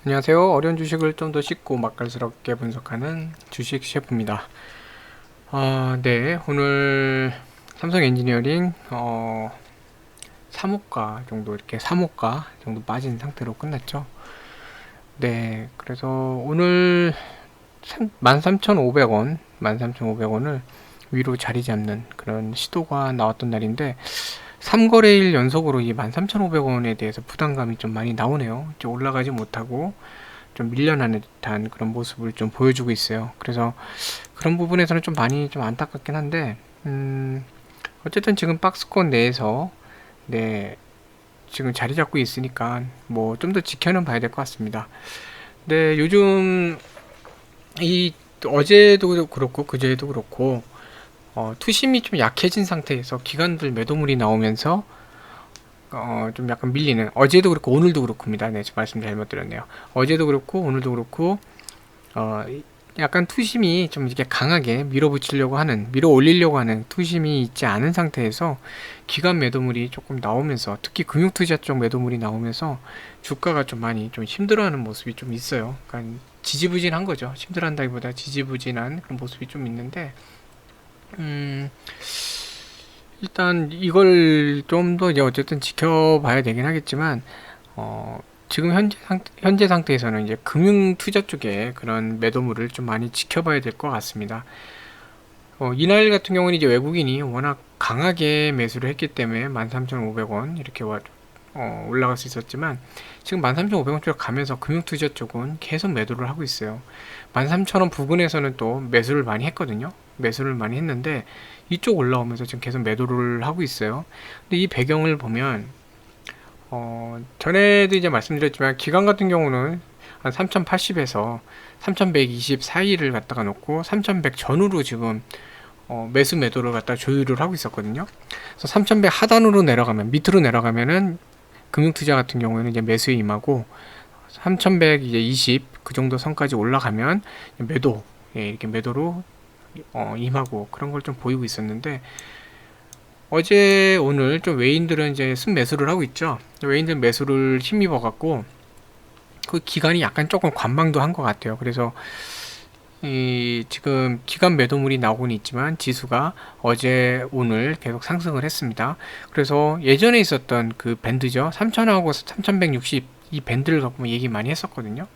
안녕하세요. 어려운 주식을 좀 더 쉽고 맛깔스럽게 분석하는 주식 셰프입니다. 네. 오늘 삼성 엔지니어링 3호가 정도 이렇게 3호가 정도 빠진 상태로 끝났죠. 네. 그래서 오늘 13,500원, 13,500원을 위로 자리 잡는 그런 시도가 나왔던 날인데 3거래일 연속으로 이 13,500원에 대해서 부담감이 좀 많이 나오네요. 좀 올라가지 못하고 좀 밀려나는 듯한 그런 모습을 좀 보여주고 있어요. 그래서 그런 부분에서는 좀 많이 좀 안타깝긴 한데, 어쨌든 지금 박스권 내에서, 네, 지금 자리 잡고 있으니까 뭐 좀 더 지켜는 봐야 될 것 같습니다. 네, 요즘 이 어제도 그렇고 그제도 그렇고 투심이 좀 약해진 상태에서 기관들 매도물이 나오면서 좀 약간 밀리는, 어제도 그렇고 오늘도 그렇습니다. 네, 저 말씀 잘못 드렸네요. 어제도 그렇고 오늘도 그렇고 어, 약간 투심이 좀 이렇게 강하게 밀어붙이려고 하는, 밀어 올리려고 하는 투심이 있지 않은 상태에서 기관 매도물이 조금 나오면서, 특히 금융투자 쪽 매도물이 나오면서 주가가 좀 많이 좀 힘들어하는 모습이 좀 있어요. 그러니까 지지부진한 거죠. 힘들어한다기보다 지지부진한 그런 모습이 좀 있는데, 음, 일단 이걸 좀 더 이제 어쨌든 지켜봐야 되긴 하겠지만, 지금 현재 상태에서는 이제 금융 투자 쪽에 그런 매도물을 좀 많이 지켜봐야 될 것 같습니다. 이날 같은 경우는 이제 외국인이 워낙 강하게 매수를 했기 때문에 13,500원 이렇게 올라갈 수 있었지만, 지금 13,500원 쪽으로 가면서 금융 투자 쪽은 계속 매도를 하고 있어요. 13,000원 부근에서는 또 매수를 많이 했거든요. 매수를 많이 했는데 이쪽 올라오면서 지금 계속 매도를 하고 있어요. 근데 이 배경을 보면 전에도 이제 말씀드렸지만 기관 같은 경우는 한 3080에서 3120 사이를 갖다가 놓고 3100 전후로 지금 매수 매도를 갖다 조율을 하고 있었거든요. 그래서 3100 하단으로 내려가면, 밑으로 내려가면은 금융투자 같은 경우에는 이제 매수에 임하고, 3100 이제 20 그 정도 선까지 올라가면 매도, 예, 이렇게 매도로 임하고 그런 걸 좀 보이고 있었는데, 어제 오늘 좀 외인들은 이제 순매수를 하고 있죠. 외인들 매수를 힘입어 갖고 그 기간이 약간 조금 관망도 한 것 같아요. 그래서 지금 기간 매도물이 나오고는 있지만 지수가 어제 오늘 계속 상승을 했습니다. 그래서 예전에 있었던 그 밴드죠, 3000하고 3160, 이 밴드를 갖고 얘기 많이 했었거든요.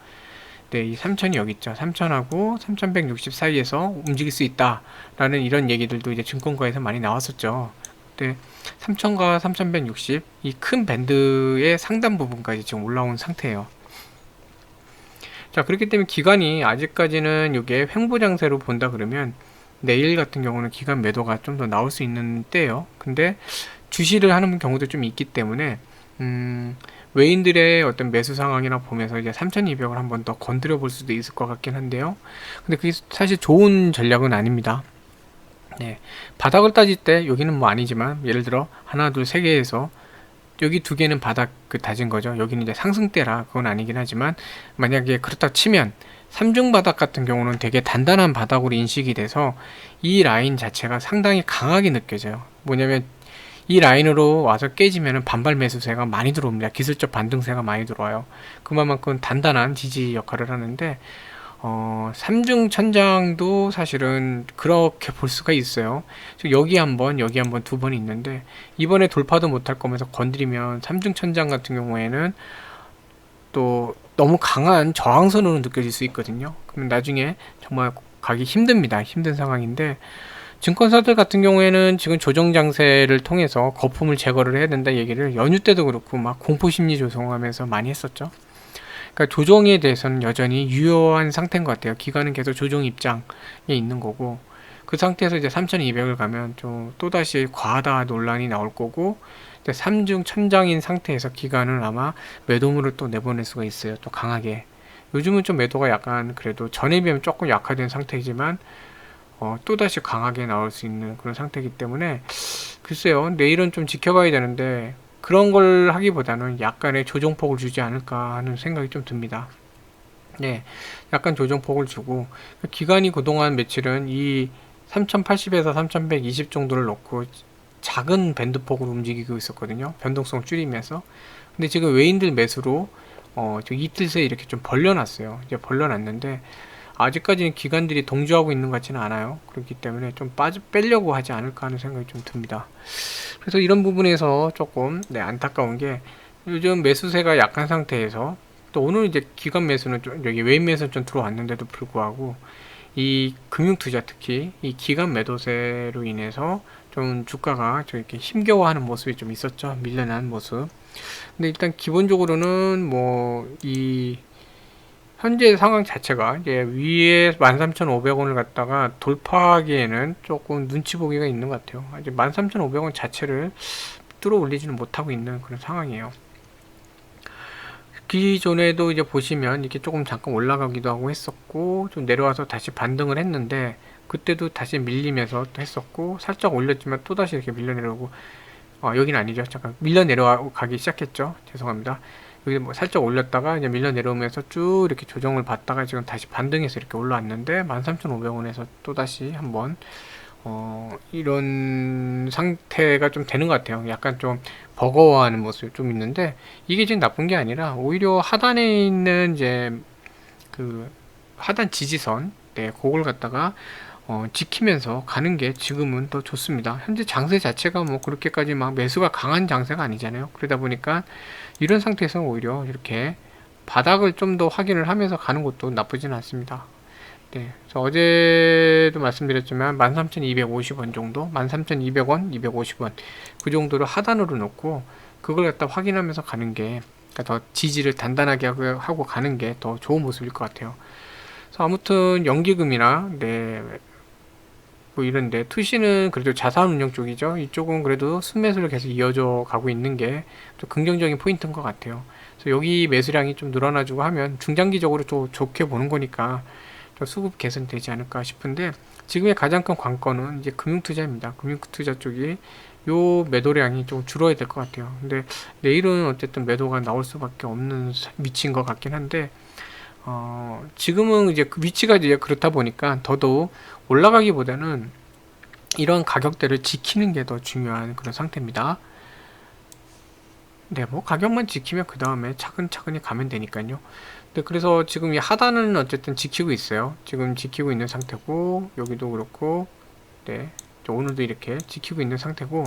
네, 이 3000이 여기 있죠. 3000하고 3160 사이에서 움직일 수 있다라는 이런 얘기들도 이제 증권가에서 많이 나왔었죠. 네, 3000과 3160 이 큰 밴드의 상단 부분까지 지금 올라온 상태예요. 자, 그렇기 때문에 기관이 아직까지는 이게 횡보장세로 본다 그러면 내일 같은 경우는 기관 매도가 좀 더 나올 수 있는 때예요. 근데 주시를 하는 경우도 좀 있기 때문에 외인들의 어떤 매수 상황이나 보면서 이제 3200을 한번 더 건드려 볼 수도 있을 것 같긴 한데요. 근데 그게 사실 좋은 전략은 아닙니다. 네, 바닥을 따질 때 여기는 뭐 아니지만, 예를 들어 하나 둘 세 개에서 여기 두 개는 바닥 다진 거죠. 여기는 이제 상승대라 그건 아니긴 하지만, 만약에 그렇다 치면 3중 바닥 같은 경우는 되게 단단한 바닥으로 인식이 돼서 이 라인 자체가 상당히 강하게 느껴져요. 뭐냐면 이 라인으로 와서 깨지면 반발 매수세가 많이 들어옵니다. 기술적 반등세가 많이 들어와요. 그만큼 단단한 지지 역할을 하는데, 3중 천장도 사실은 그렇게 볼 수가 있어요. 여기 한번 여기 한번 두 번 있는데, 이번에 돌파도 못할 거면서 건드리면 3중 천장 같은 경우에는 또 너무 강한 저항선으로 느껴질 수 있거든요. 그러면 나중에 정말 가기 힘듭니다. 힘든 상황인데, 증권사들 같은 경우에는 지금 조정 장세를 통해서 거품을 제거를 해야 된다 얘기를 연휴 때도 그렇고 막 공포심리 조성하면서 많이 했었죠. 그러니까 조정에 대해서는 여전히 유효한 상태인 것 같아요. 기관은 계속 조정 입장에 있는 거고, 그 상태에서 이제 3200을 가면 좀 또다시 과하다 논란이 나올 거고, 3중 천장인 상태에서 기관은 아마 매도물을 또 내보낼 수가 있어요. 또 강하게. 요즘은 좀 매도가 약간 그래도 전에 비하면 조금 약화된 상태이지만 또다시 강하게 나올 수 있는 그런 상태이기 때문에, 글쎄요, 내일은 좀 지켜봐야 되는데 그런 걸 하기보다는 약간의 조정폭을 주지 않을까 하는 생각이 좀 듭니다. 네, 약간 조정폭을 주고, 기간이 그동안 며칠은 이 3080에서 3120 정도를 놓고 작은 밴드폭으로 움직이고 있었거든요. 변동성 줄이면서. 근데 지금 외인들 매수로 저 이틀 새에 이렇게 좀 벌려놨어요. 이제 벌려놨는데 아직까지는 기관들이 동조하고 있는 것 같지는 않아요. 그렇기 때문에 좀 빼려고 하지 않을까 하는 생각이 좀 듭니다. 그래서 이런 부분에서 조금 안타까운 게 요즘 매수세가 약한 상태에서 또 오늘 이제 기관 매수는 좀 여기 외인 매수는 좀 들어왔는데도 불구하고 이 금융투자 특히 이 기관 매도세로 인해서 좀 주가가 좀 이렇게 힘겨워하는 모습이 좀 있었죠. 밀려난 모습. 근데 일단 기본적으로는 뭐 이 현재 상황 자체가 이제 위에 13,500원을 갖다가 돌파하기에는 조금 눈치 보기가 있는 것 같아요. 이제 13,500원 자체를 뚫어 올리지는 못하고 있는 그런 상황이에요. 기존에도 이제 보시면 이렇게 조금 잠깐 올라가기도 하고 했었고 좀 내려와서 다시 반등을 했는데 그때도 다시 밀리면서 또 했었고 살짝 올렸지만 또 다시 이렇게 밀려 내려오고 여기는 아니죠. 잠깐 밀려 내려가기 시작했죠. 죄송합니다. 여기 뭐 살짝 올렸다가 이제 밀려 내려오면서 쭉 이렇게 조정을 받다가 지금 다시 반등해서 이렇게 올라왔는데 13,500원에서 또 다시 한번 이런 상태가 좀 되는 것 같아요. 약간 좀 버거워하는 모습이 좀 있는데 이게 지금 나쁜 게 아니라 오히려 하단에 있는 이제 그 하단 지지선 그걸 갖다가 지키면서 가는 게 지금은 더 좋습니다. 현재 장세 자체가 뭐 그렇게까지 막 매수가 강한 장세가 아니잖아요. 그러다 보니까 이런 상태에서 오히려 이렇게 바닥을 좀 더 확인을 하면서 가는 것도 나쁘진 않습니다. 네, 그래서 어제도 말씀드렸지만 13,250원 정도, 13,200원, 250원 그 정도를 하단으로 놓고 그걸 갖다 확인하면서 가는 게 더 지지를 단단하게 하고 가는 게 더 좋은 모습일 것 같아요. 그래서 아무튼 연기금이나 뭐 이런데 투시는 그래도 자산운용 쪽이죠. 이쪽은 그래도 순매수를 계속 이어져 가고 있는 게 좀 긍정적인 포인트인 것 같아요. 그래서 여기 매수량이 좀 늘어나주고 하면 중장기적으로 좀 좋게 보는 거니까 수급 개선되지 않을까 싶은데 지금의 가장 큰 관건은 이제 금융투자입니다. 금융투자 쪽이 요 매도량이 좀 줄어야 될 것 같아요. 근데 내일은 어쨌든 매도가 나올 수밖에 없는 위치인 것 같긴 한데 지금은 이제 그 위치가 이제 그렇다 보니까 더더욱 올라가기보다는 이런 가격대를 지키는 게 더 중요한 그런 상태입니다. 네, 뭐 가격만 지키면 그 다음에 차근차근히 가면 되니까요. 네, 그래서 지금 이 하단은 어쨌든 지키고 있어요. 지금 지키고 있는 상태고 여기도 그렇고 네, 오늘도 이렇게 지키고 있는 상태고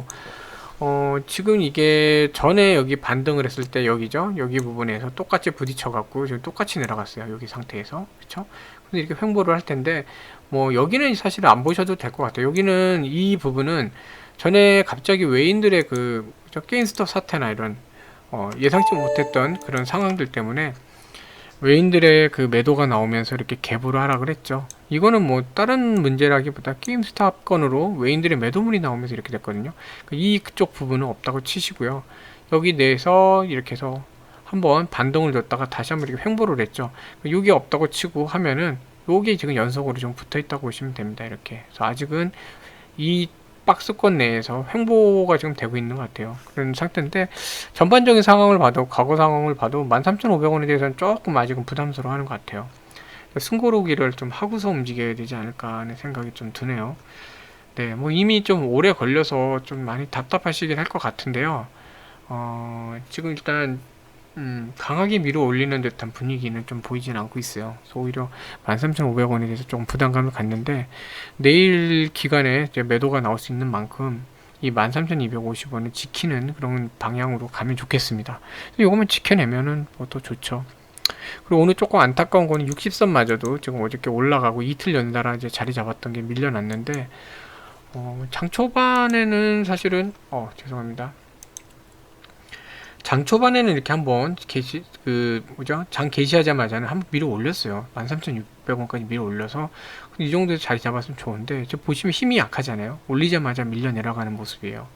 지금 이게 전에 여기 반등을 했을 때 여기죠. 여기 부분에서 똑같이 부딪혀 갖고 지금 똑같이 내려갔어요. 여기 상태에서. 그렇죠? 근데 이렇게 횡보를 할 텐데 뭐 여기는 사실 안 보셔도 될 것 같아요. 여기는 이 부분은 전에 갑자기 외인들의 그 게임스톱 사태나 이런 예상치 못했던 그런 상황들 때문에 외인들의 그 매도가 나오면서 이렇게 갭으로 하라 그랬죠. 이거는 뭐 다른 문제라기보다 게임스탑 건으로 외인들의 매도물이 나오면서 이렇게 됐거든요. 이쪽 부분은 없다고 치시고요. 여기 내에서 이렇게 해서 한번 반동을 줬다가 다시 한번 이렇게 횡보를 했죠. 여기 없다고 치고 하면은 여기 지금 연속으로 좀 붙어 있다고 보시면 됩니다. 이렇게. 그래서 아직은 이 박스권 내에서 횡보가 지금 되고 있는 것 같아요. 그런 상태인데 전반적인 상황을 봐도 과거 상황을 봐도 13,500원에 대해서는 조금 아직은 부담스러워 하는 것 같아요. 승고르기를 좀 하고서 움직여야 되지 않을까 하는 생각이 좀 드네요. 네, 뭐 이미 좀 오래 걸려서 좀 많이 답답하시긴 할 것 같은데요. 지금 일단 강하게 밀어 올리는 듯한 분위기는 좀 보이진 않고 있어요. 그래서 오히려 13,500원에 대해서 조금 부담감을 갖는데 내일 기간에 이제 매도가 나올 수 있는 만큼 이 13,250원을 지키는 그런 방향으로 가면 좋겠습니다. 이거만 지켜내면은 뭐 더 좋죠. 그리고 오늘 조금 안타까운 거는 60선마저도 지금 어저께 올라가고 이틀 연달아 이제 자리 잡았던 게 밀려났는데 장 초반에는 사실은 죄송합니다. 장 초반에는 이렇게 한번 장 개시하자마자는 한번 밀어 올렸어요. 13,600원까지 밀어 올려서 이 정도에서 자리 잡았으면 좋은데 보시면 힘이 약하잖아요. 올리자마자 밀려 내려가는 모습이에요.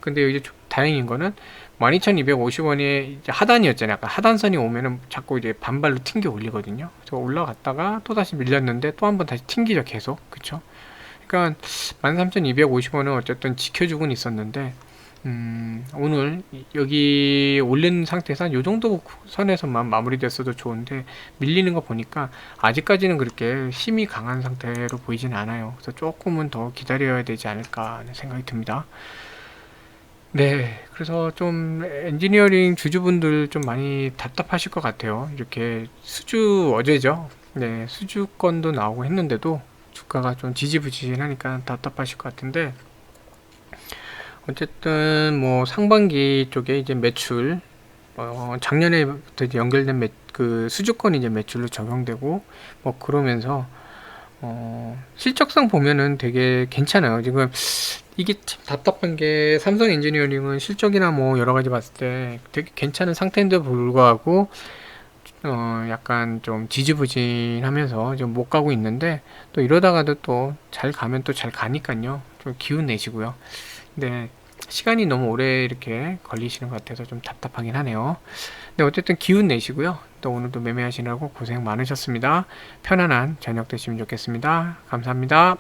근데 이제 다행인 거는 12,250원이 하단이었잖아요. 아까 하단선이 오면은 자꾸 이제 반발로 튕겨 올리거든요. 그래서 올라갔다가 또 다시 밀렸는데 또 한번 다시 튕기죠. 계속. 그쵸? 그러니까 13,250원은 어쨌든 지켜주곤 있었는데 오늘 여기 올린 상태에서 한 요정도 선에서만 마무리됐어도 좋은데 밀리는 거 보니까 아직까지는 그렇게 힘이 강한 상태로 보이진 않아요. 그래서 조금은 더 기다려야 되지 않을까 하는 생각이 듭니다. 네. 그래서 좀 엔지니어링 주주분들 좀 많이 답답하실 것 같아요. 이렇게 수주 어제죠. 네. 수주권도 나오고 했는데도 주가가 좀 지지부진하니까 답답하실 것 같은데, 어쨌든 뭐 상반기 쪽에 이제 매출, 작년에부터 이제 연결된 그 수주권이 이제 매출로 적용되고 뭐 그러면서 실적상 보면은 되게 괜찮아요. 지금 이게 참 답답한 게, 삼성 엔지니어링은 실적이나 뭐 여러 가지 봤을 때 되게 괜찮은 상태인데 불구하고 약간 좀 지지부진하면서 좀 못 가고 있는데, 또 이러다가도 또 잘 가면 또 잘 가니까요. 좀 기운 내시고요. 근데 시간이 너무 오래 이렇게 걸리시는 것 같아서 좀 답답하긴 하네요. 네, 어쨌든 기운 내시고요. 또 오늘도 매매하시느라고 고생 많으셨습니다. 편안한 저녁 되시면 좋겠습니다. 감사합니다.